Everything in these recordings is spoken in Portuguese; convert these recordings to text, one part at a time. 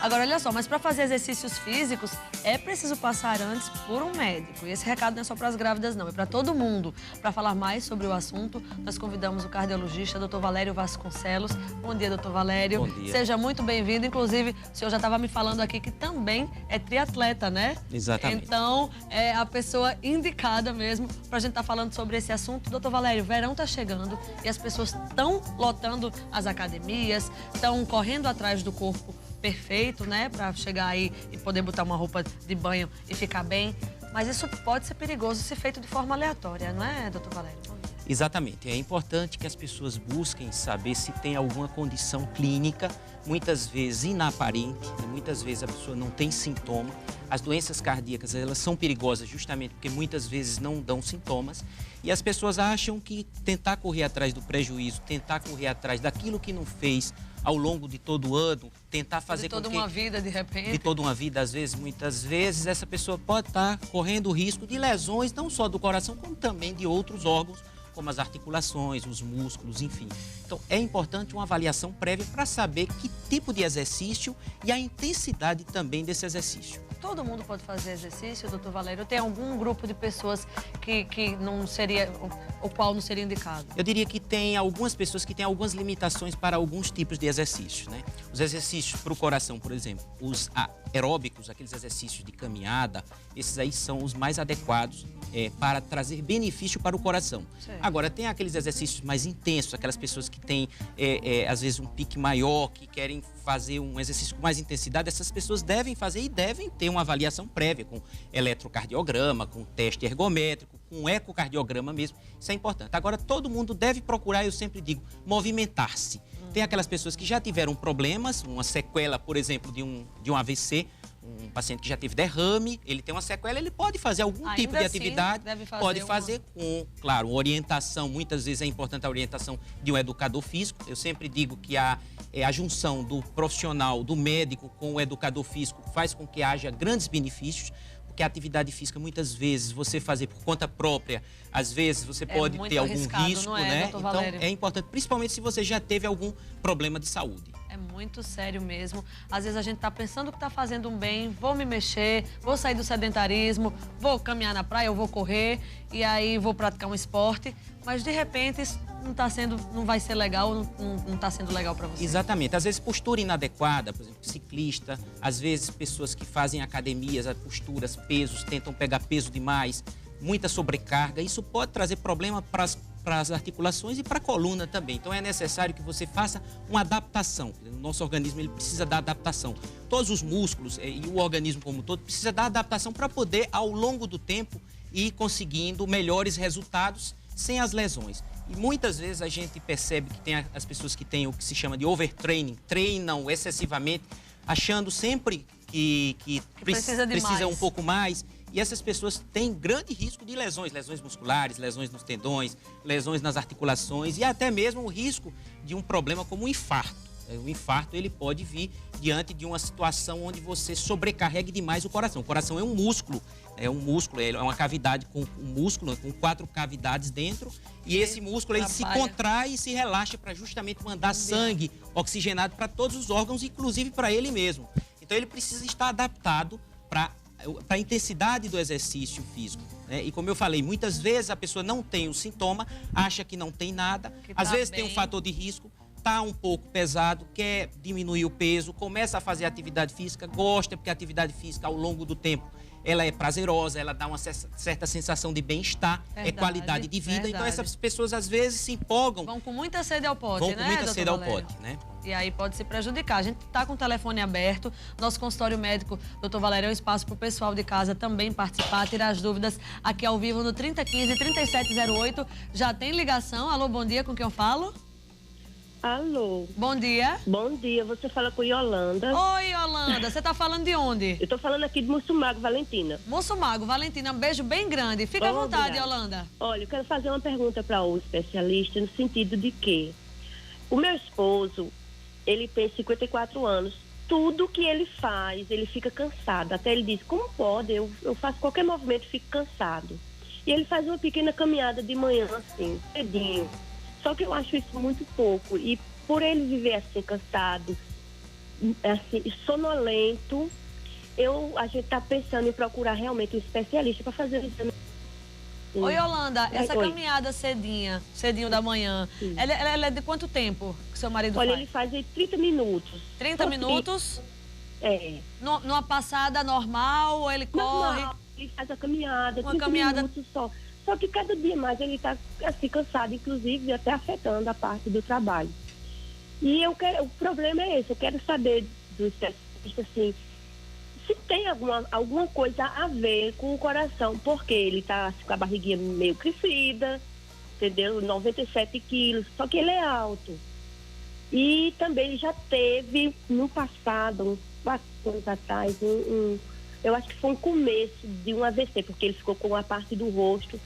Agora, olha só, mas para fazer exercícios físicos, é preciso passar antes por um médico. E esse recado não é só para as grávidas, não, é para todo mundo. Para falar mais sobre o assunto, nós convidamos o cardiologista, Dr. Valério Vasconcelos. Bom dia, Dr. Valério. Bom dia. Seja muito bem-vindo. Inclusive, o senhor já estava me falando aqui que também é triatleta, né? Exatamente. Então, é a pessoa indicada mesmo para a gente estar falando sobre esse assunto. Doutor Valério, verão está chegando e as pessoas estão lotando as academias, estão correndo atrás do corpo perfeito, né? Para chegar aí e poder botar uma roupa de banho e ficar bem. Mas isso pode ser perigoso se feito de forma aleatória, não é, doutor Valério? Exatamente. É importante que as pessoas busquem saber se tem alguma condição clínica, muitas vezes inaparente, muitas vezes a pessoa não tem sintoma. As doenças cardíacas, elas são perigosas justamente porque muitas vezes não dão sintomas. E as pessoas acham que tentar correr atrás do prejuízo, tentar correr atrás daquilo que não fez ao longo de todo o ano, tentar fazer de toda uma vida, de repente. De toda uma vida, às vezes, muitas vezes, essa pessoa pode estar correndo o risco de lesões, não só do coração, como também de outros órgãos, como as articulações, os músculos, enfim. Então, é importante uma avaliação prévia para saber que tipo de exercício e a intensidade também desse exercício. Todo mundo pode fazer exercício, doutor Valério? Tem algum grupo de pessoas que não seria, o qual não seria indicado? Eu diria que tem algumas pessoas que têm algumas limitações para alguns tipos de exercícios, né? Os exercícios para o coração, por exemplo, os aeróbicos, aqueles exercícios de caminhada, esses aí são os mais adequados para trazer benefício para o coração. Certo. Agora, tem aqueles exercícios mais intensos, aquelas pessoas que têm, às vezes, um pique maior, que querem fazer um exercício com mais intensidade, essas pessoas devem fazer e devem ter uma avaliação prévia com eletrocardiograma, com teste ergométrico, com ecocardiograma mesmo. Isso é importante. Agora, todo mundo deve procurar, eu sempre digo, movimentar-se. Tem aquelas pessoas que já tiveram problemas, uma sequela, por exemplo, de um AVC, um paciente que já teve derrame, ele tem uma sequela, ele pode fazer algum tipo de atividade, pode fazer com, claro, orientação, muitas vezes é importante a orientação de um educador físico. Eu sempre digo que a junção do profissional, do médico com o educador físico faz com que haja grandes benefícios, porque a atividade física, muitas vezes, você fazer por conta própria, às vezes você pode ter algum risco, né? Então, é importante, principalmente se você já teve algum problema de saúde. É muito sério mesmo. Às vezes a gente tá pensando que tá fazendo um bem, vou me mexer, vou sair do sedentarismo, vou caminhar na praia, eu vou correr e aí vou praticar um esporte, mas de repente isso não vai ser legal, não tá sendo legal para você. Exatamente. Às vezes postura inadequada, por exemplo, ciclista, às vezes pessoas que fazem academias, posturas, pesos, tentam pegar peso demais, muita sobrecarga, isso pode trazer problema para as articulações e para a coluna também. Então é necessário que você faça uma adaptação. O nosso organismo ele precisa da adaptação. Todos os músculos e o organismo como um todo precisa da adaptação para poder, ao longo do tempo, ir conseguindo melhores resultados sem as lesões. E muitas vezes a gente percebe que tem as pessoas que têm o que se chama de overtraining, treinam excessivamente, achando sempre que precisa um pouco mais. E essas pessoas têm grande risco de lesões musculares, lesões nos tendões, lesões nas articulações e até mesmo o risco de um problema como o infarto. O infarto ele pode vir diante de uma situação onde você sobrecarregue demais o coração. O coração é um músculo, é uma cavidade com um músculo, com 4 cavidades dentro. E esse músculo ele se contrai e se relaxa para justamente mandar sangue oxigenado para todos os órgãos, inclusive para ele mesmo. Então ele precisa estar adaptado para a intensidade do exercício físico, né? E como eu falei, muitas vezes a pessoa não tem o sintoma, acha que não tem nada, às vezes tem um fator de risco, está um pouco pesado, quer diminuir o peso, começa a fazer atividade física, gosta, porque a atividade física ao longo do tempo ela é prazerosa, ela dá uma certa sensação de bem-estar, é qualidade de vida. Então essas pessoas às vezes se empolgam. Vão com muita sede ao pote, né, com muita sede ao pote, né? E aí pode se prejudicar. A gente está com o telefone aberto. Nosso consultório médico, Dr. Valério, é um espaço para o pessoal de casa também participar, tirar as dúvidas aqui ao vivo no 3015-3708. Já tem ligação. Alô, bom dia, com quem eu falo? Alô. Bom dia. Bom dia, você fala com Yolanda. Oi, Yolanda, você tá falando de onde? Eu tô falando aqui de Mussumago, Valentina. Mussumago, Valentina, um beijo bem grande. Fica à vontade, Yolanda. Olha, eu quero fazer uma pergunta para o especialista no sentido de que o meu esposo, ele tem 54 anos. Tudo que ele faz, ele fica cansado. Até ele diz, como pode? Eu faço qualquer movimento e fico cansado. E ele faz uma pequena caminhada de manhã, assim, cedinho. Só que eu acho isso muito pouco. E por ele viver assim, cansado, assim, sonolento. A gente está pensando em procurar realmente um especialista para fazer o exame. Oi, Yolanda, essa Oi. caminhada cedinho da manhã, ela é de quanto tempo que seu marido Olha, faz? ele faz em 30 minutos. 30 minutos? É. Numa passada normal ou ele corre? Normal, ele faz a caminhada, Uma 30 caminhada- minutos só. Só que cada dia mais ele está assim, cansado, inclusive até afetando a parte do trabalho. E o problema é esse, eu quero saber do especialista, assim, se tem alguma coisa a ver com o coração, porque ele está com a barriguinha meio crescida, entendeu? 97 quilos, só que ele é alto. E também ele já teve, no passado, uns 4 anos atrás, eu acho que foi um começo de um AVC, porque ele ficou com a parte do rosto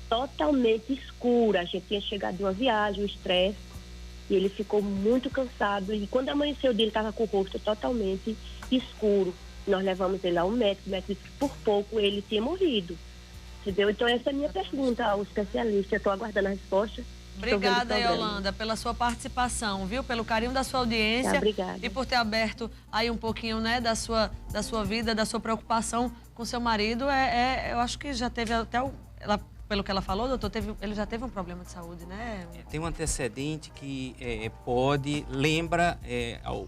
totalmente escura. A gente tinha chegado de uma viagem, o estresse, e ele ficou muito cansado. E quando amanheceu o dia, ele estava com o rosto totalmente escuro. Nós levamos ele ao médico, o médico disse que por pouco ele tinha morrido. Entendeu? Então essa é a minha pergunta ao especialista. Eu estou aguardando a resposta. Obrigada, Yolanda, pela sua participação, viu? Pelo carinho da sua audiência. Obrigada. E por ter aberto aí um pouquinho, né, da sua vida, da sua preocupação com seu marido. Eu acho que já teve até pelo que ela falou, doutor, ele já teve um problema de saúde, né? Tem um antecedente que lembra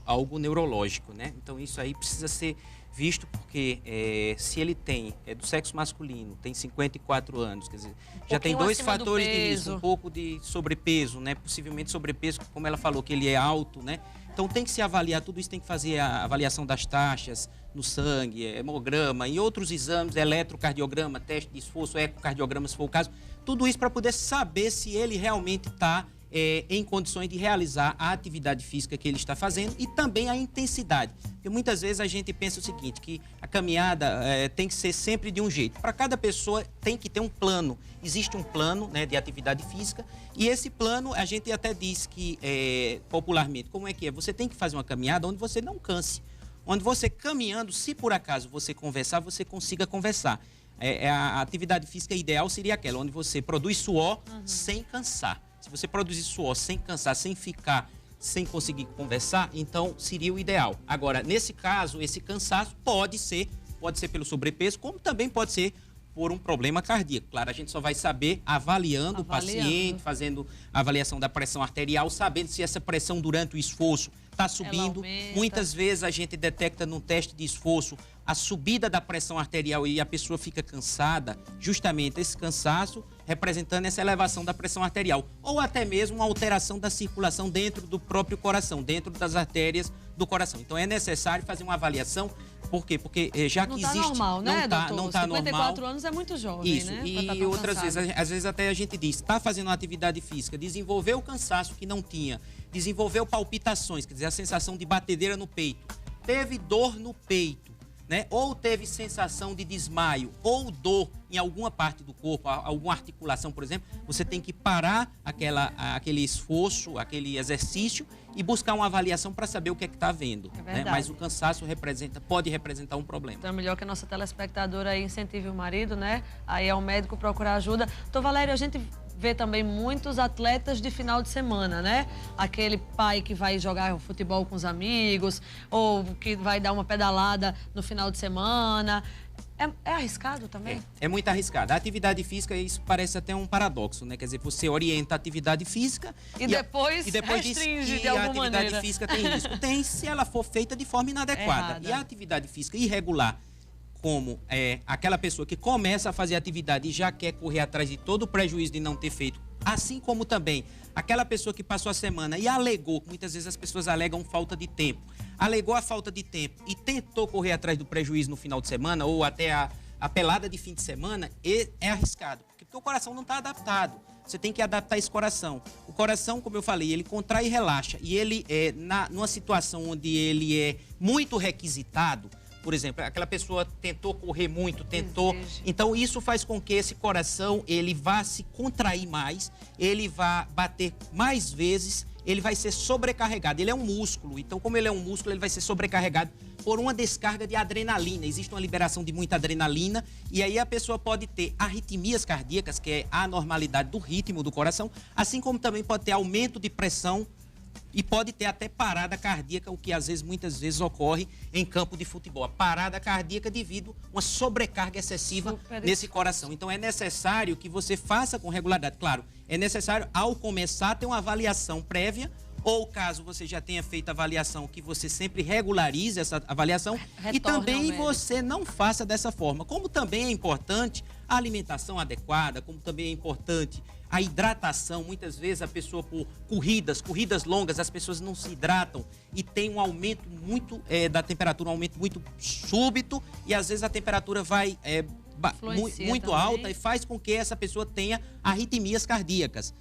algo neurológico, né? Então isso aí precisa ser visto porque se ele é do sexo masculino, tem 54 anos, quer dizer, já tem 2 fatores de risco, um pouco de sobrepeso, né? Possivelmente sobrepeso, como ela falou, que ele é alto, né? Então tem que se avaliar, tudo isso tem que fazer a avaliação das taxas no sangue, hemograma e outros exames, eletrocardiograma, teste de esforço, ecocardiograma, se for o caso. Tudo isso para poder saber se ele realmente está em condições de realizar a atividade física que ele está fazendo e também a intensidade. Porque muitas vezes a gente pensa o seguinte, que a caminhada tem que ser sempre de um jeito. Para cada pessoa tem que ter um plano. Existe um plano, né, de atividade física e esse plano a gente até diz que popularmente, como é que é? Você tem que fazer uma caminhada onde você não canse. Onde você caminhando, se por acaso você conversar, você consiga conversar. A atividade física ideal seria aquela onde você produz suor sem cansar. Se você produzir suor sem cansar, sem conseguir conversar, então seria o ideal. Agora, nesse caso, esse cansaço pode ser pelo sobrepeso, como também pode ser por um problema cardíaco. Claro, a gente só vai saber avaliando o paciente, fazendo a avaliação da pressão arterial, sabendo se essa pressão durante o esforço está subindo. Muitas vezes a gente detecta no teste de esforço a subida da pressão arterial e a pessoa fica cansada, justamente esse cansaço representando essa elevação da pressão arterial. Ou até mesmo uma alteração da circulação dentro do próprio coração, dentro das artérias do coração. Então é necessário fazer uma avaliação. Por quê? Porque já que existe... Não está normal, né, doutor? Não está normal. 54 anos é muito jovem, isso, né? E outras vezes, às vezes até a gente diz, está fazendo uma atividade física, desenvolveu o cansaço que não tinha, desenvolveu palpitações, quer dizer, a sensação de batedeira no peito, teve dor no peito, né? Ou teve sensação de desmaio, ou dor em alguma parte do corpo, alguma articulação, por exemplo, você tem que parar aquele esforço, aquele exercício e buscar uma avaliação para saber o que é que está havendo. Né? Mas o cansaço pode representar um problema. Então é melhor que a nossa telespectadora aí incentive o marido, né? Aí é o médico procurar ajuda. Doutor Valério, a gente vê também muitos atletas de final de semana, né? Aquele pai que vai jogar futebol com os amigos ou que vai dar uma pedalada no final de semana. É arriscado também? É muito arriscado. A atividade física, isso parece até um paradoxo, né? Quer dizer, você orienta a atividade física e depois restringe diz que de alguma a atividade maneira. física tem risco. Tem se ela for feita de forma inadequada. E a atividade física irregular, como aquela pessoa que começa a fazer atividade e já quer correr atrás de todo o prejuízo de não ter feito, assim como também aquela pessoa que passou a semana e alegou, muitas vezes as pessoas alegam falta de tempo, alegou a falta de tempo e tentou correr atrás do prejuízo no final de semana ou até a pelada de fim de semana, é arriscado, porque o coração não está adaptado. Você tem que adaptar esse coração. O coração, como eu falei, ele contrai e relaxa. E ele, numa situação onde ele é muito requisitado, por exemplo, aquela pessoa tentou correr muito, então isso faz com que esse coração, ele vá se contrair mais, ele vá bater mais vezes, ele vai ser sobrecarregado. Ele é um músculo, então como ele é um músculo, ele vai ser sobrecarregado por uma descarga de adrenalina. Existe uma liberação de muita adrenalina e aí a pessoa pode ter arritmias cardíacas, que é a anormalidade do ritmo do coração, assim como também pode ter aumento de pressão e pode ter até parada cardíaca, o que muitas vezes ocorre em campo de futebol. A parada cardíaca devido a uma sobrecarga excessiva nesse coração. Então é necessário que você faça com regularidade. Claro, é necessário ao começar ter uma avaliação prévia, ou caso você já tenha feito a avaliação, que você sempre regularize essa avaliação. Retorne e também ao você não faça dessa forma. Como também é importante a alimentação adequada, como também é importante a hidratação. Muitas vezes a pessoa, por corridas longas, as pessoas não se hidratam e tem um aumento muito da temperatura, um aumento muito súbito, e às vezes a temperatura vai muito alta e faz com que essa pessoa tenha arritmias cardíacas.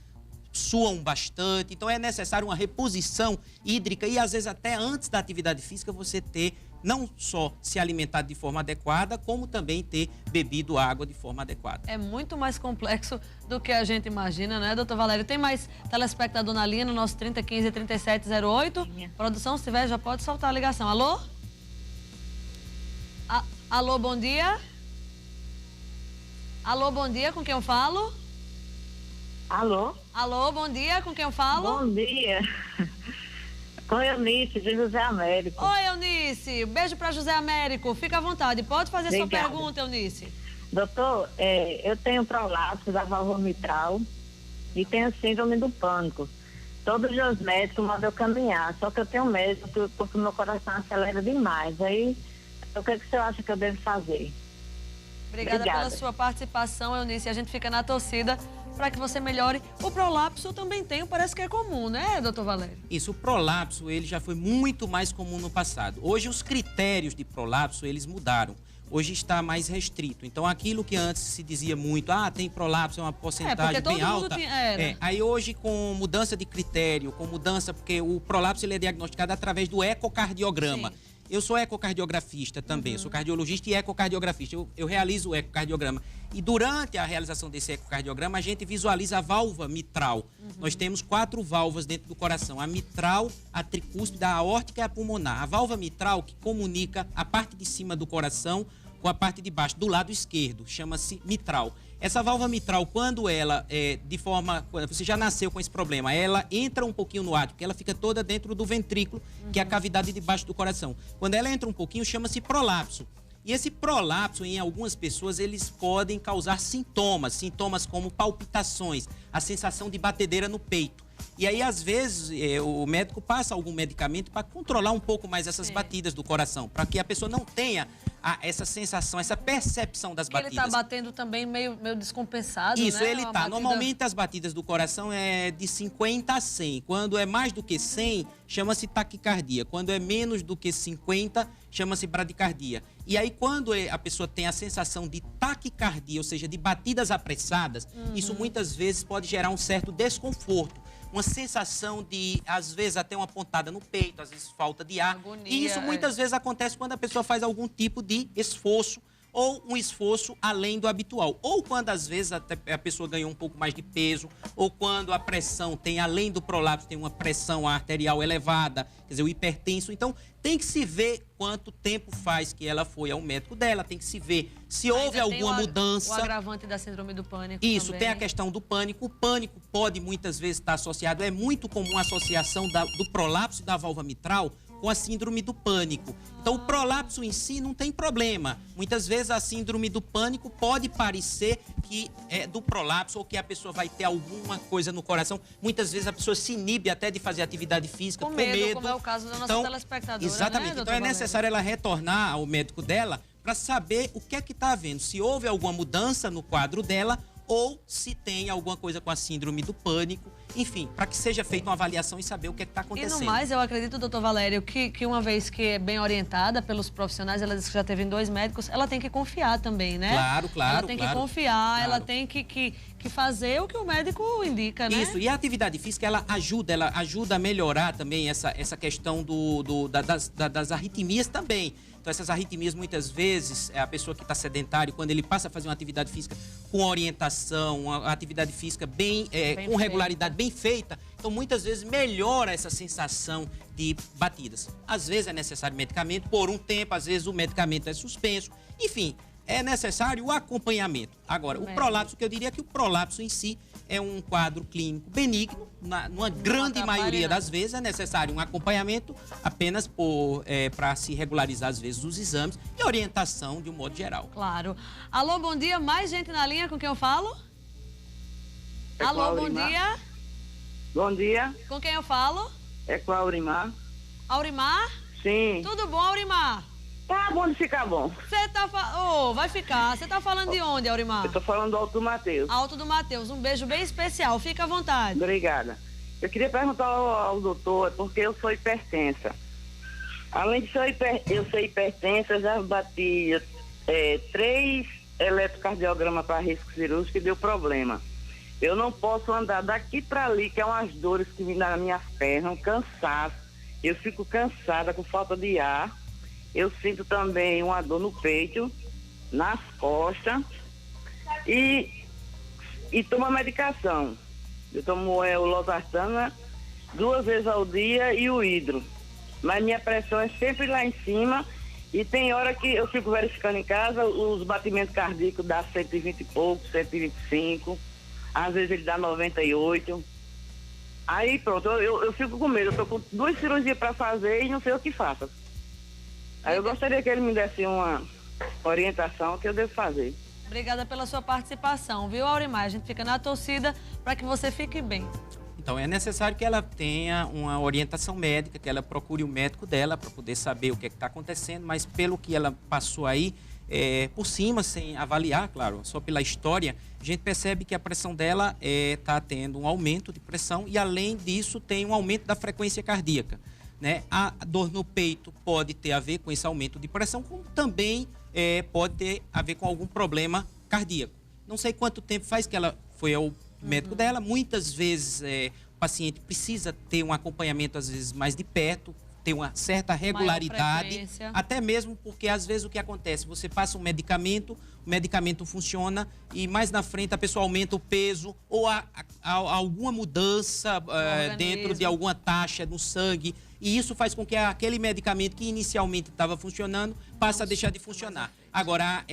Suam bastante, então é necessário uma reposição hídrica e às vezes até antes da atividade física você ter, não só se alimentado de forma adequada, como também ter bebido água de forma adequada. É muito mais complexo do que a gente imagina, né, doutor Valério? Tem mais telespectador na linha no nosso 3015-3708? Produção, se tiver, já pode soltar a ligação. Alô? Alô, bom dia? Alô, bom dia, com quem eu falo? Alô? Alô, bom dia, com quem eu falo? Bom dia. Com Eunice, de José Américo. Oi, Eunice. Beijo para José Américo. Fica à vontade. Pode fazer sua pergunta, Eunice. Doutor, eu tenho prolapso da válvula mitral e tenho síndrome do pânico. Todos os médicos mandam eu caminhar, só que eu tenho medo porque meu coração acelera demais. Aí, o que o senhor acha que eu devo fazer? Obrigada pela sua participação, Eunice. A gente fica na torcida para que você melhore. O prolapso também tem, parece que é comum, né, doutor Valério? Isso, o prolapso, ele já foi muito mais comum no passado. Hoje, os critérios de prolapso, eles mudaram. Hoje está mais restrito. Então, aquilo que antes se dizia muito, tem prolapso, é uma porcentagem bem alta. Aí hoje, com mudança de critério, porque o prolapso ele é diagnosticado através do ecocardiograma. Sim. Eu sou ecocardiografista também, sou cardiologista e ecocardiografista. Eu realizo o ecocardiograma. E durante a realização desse ecocardiograma, a gente visualiza a válvula mitral. Nós temos 4 válvulas dentro do coração. A mitral, a tricúspide, a aórtica e a pulmonar. A válvula mitral que comunica a parte de cima do coração com a parte de baixo, do lado esquerdo, chama-se mitral. Essa válvula mitral, quando ela quando você já nasceu com esse problema, ela entra um pouquinho no átrio, porque ela fica toda dentro do ventrículo, que é a cavidade de baixo do coração. Quando ela entra um pouquinho, chama-se prolapso. E esse prolapso, em algumas pessoas, eles podem causar sintomas como palpitações, a sensação de batedeira no peito. E aí, às vezes, o médico passa algum medicamento para controlar um pouco mais essas batidas do coração, para que a pessoa não tenha essa sensação, essa percepção das batidas. Ele está batendo também meio descompensado, Isso, né? ele está. Normalmente, as batidas do coração é de 50 a 100. Quando é mais do que 100, chama-se taquicardia. Quando é menos do que 50, chama-se bradicardia. E aí, quando a pessoa tem a sensação de taquicardia, ou seja, de batidas apressadas, isso muitas vezes pode gerar um certo desconforto. Uma sensação de, às vezes, até uma pontada no peito, às vezes falta de ar. Agonia, e isso muitas vezes acontece quando a pessoa faz algum tipo de esforço ou um esforço além do habitual. Ou quando, às vezes, a pessoa ganhou um pouco mais de peso, ou quando a pressão tem, além do prolapso, tem uma pressão arterial elevada, quer dizer, o hipertenso. Então, tem que se ver quanto tempo faz que ela foi ao médico dela, tem que se ver se houve alguma mudança. O agravante da síndrome do pânico. Isso, também. tem a questão do pânico. O pânico pode muitas vezes estar associado, é muito comum a associação do prolapso da válvula mitral com a síndrome do pânico. Então, o prolapso em si não tem problema. Muitas vezes a síndrome do pânico pode parecer que é do prolapso ou que a pessoa vai ter alguma coisa no coração. Muitas vezes a pessoa se inibe até de fazer atividade física com medo. Como é o caso da nossa telespectadora, exatamente. Né, então, é necessário ela retornar ao médico dela para saber o que é que está havendo. Se houve alguma mudança no quadro dela ou se tem alguma coisa com a síndrome do pânico. Enfim, para que seja feita uma avaliação e saber o que está acontecendo. E no mais, eu acredito, doutor Valério, que uma vez que é bem orientada pelos profissionais, ela disse que já teve 2 médicos, ela tem que confiar também, né? Claro. Ela tem que confiar, ela tem que fazer o que o médico indica, né? Isso, e a atividade física, ela ajuda a melhorar também essa questão das arritmias também. Então, essas arritmias, muitas vezes, a pessoa que está sedentária, quando ele passa a fazer uma atividade física com orientação, uma atividade física com regularidade, bem feita, então, muitas vezes, melhora essa sensação de batidas. Às vezes, é necessário medicamento por um tempo, às vezes, o medicamento é suspenso. Enfim, é necessário o acompanhamento. Agora, o prolapso, que eu diria que o prolapso em si é um quadro clínico benigno, numa grande maioria das vezes é necessário um acompanhamento apenas para se regularizar, às vezes, os exames e orientação de um modo geral. Claro. Alô, bom dia. Mais gente na linha com quem eu falo? Alô, bom dia. Bom dia. Com quem eu falo? É com a Aurimar. Aurimar? Sim. Tudo bom, Aurimar? Tá bom de ficar bom. Você tá vai ficar. Você tá falando de onde, Aurimar? Eu tô falando do Alto do Mateus. Alto do Mateus. Um beijo bem especial. Fica à vontade. Obrigada. Eu queria perguntar ao doutor, porque eu sou hipertensa. Além de eu ser hipertensa, eu já bati 3 eletrocardiogramas para risco cirúrgico e deu problema. Eu não posso andar daqui para ali, que é umas dores que vêm nas minhas pernas, um cansaço. Eu fico cansada, com falta de ar. Eu sinto também uma dor no peito, nas costas e tomo a medicação. Eu tomo o losartana 2 vezes ao dia e o hidro. Mas minha pressão é sempre lá em cima e tem hora que eu fico verificando em casa, os batimentos cardíacos dá 120 e pouco, 125, às vezes ele dá 98. Aí pronto, eu fico com medo, eu tô com 2 cirurgias para fazer e não sei o que faço. Aí eu gostaria que ele me desse uma orientação que eu devo fazer. Obrigada pela sua participação, viu, Aurimar? A gente fica na torcida para que você fique bem. Então, é necessário que ela tenha uma orientação médica, que ela procure o médico dela para poder saber o que está acontecendo, mas pelo que ela passou aí, por cima, sem avaliar, claro, só pela história, a gente percebe que a pressão dela está tendo um aumento de pressão e, além disso, tem um aumento da frequência cardíaca. Né? A dor no peito pode ter a ver com esse aumento de pressão, como também pode ter a ver com algum problema cardíaco. Não sei quanto tempo faz que ela foi ao médico dela. Muitas vezes o paciente precisa ter um acompanhamento, às vezes, mais de perto, ter uma certa regularidade, até mesmo porque, às vezes, o que acontece? Você passa um medicamento, o medicamento funciona e mais na frente a pessoa aumenta o peso ou há alguma mudança dentro de alguma taxa no sangue e isso faz com que aquele medicamento que inicialmente estava funcionando passe a deixar de funcionar. Agora,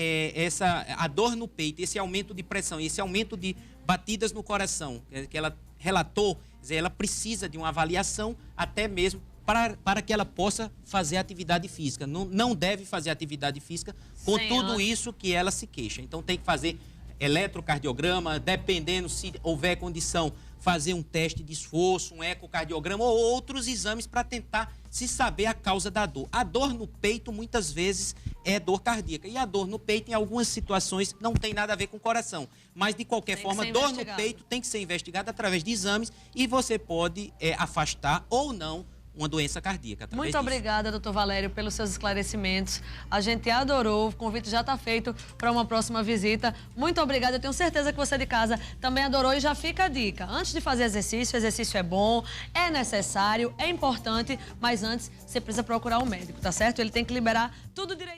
a dor no peito, esse aumento de pressão, esse aumento de batidas no coração que ela relatou, ela precisa de uma avaliação até mesmo para que ela possa fazer atividade física. Não deve fazer atividade física com tudo isso que ela se queixa. Então tem que fazer eletrocardiograma, dependendo se houver condição, fazer um teste de esforço, um ecocardiograma ou outros exames para tentar se saber a causa da dor. A dor no peito muitas vezes é dor cardíaca e a dor no peito em algumas situações não tem nada a ver com o coração. Mas de qualquer forma, dor no peito tem que ser investigada através de exames e você pode afastar ou não uma doença cardíaca. Muito obrigada, doutor Valério, pelos seus esclarecimentos. A gente adorou, o convite já está feito para uma próxima visita. Muito obrigada, eu tenho certeza que você de casa também adorou e já fica a dica. Antes de fazer exercício é bom, é necessário, é importante, mas antes você precisa procurar um médico, tá certo? Ele tem que liberar tudo direito.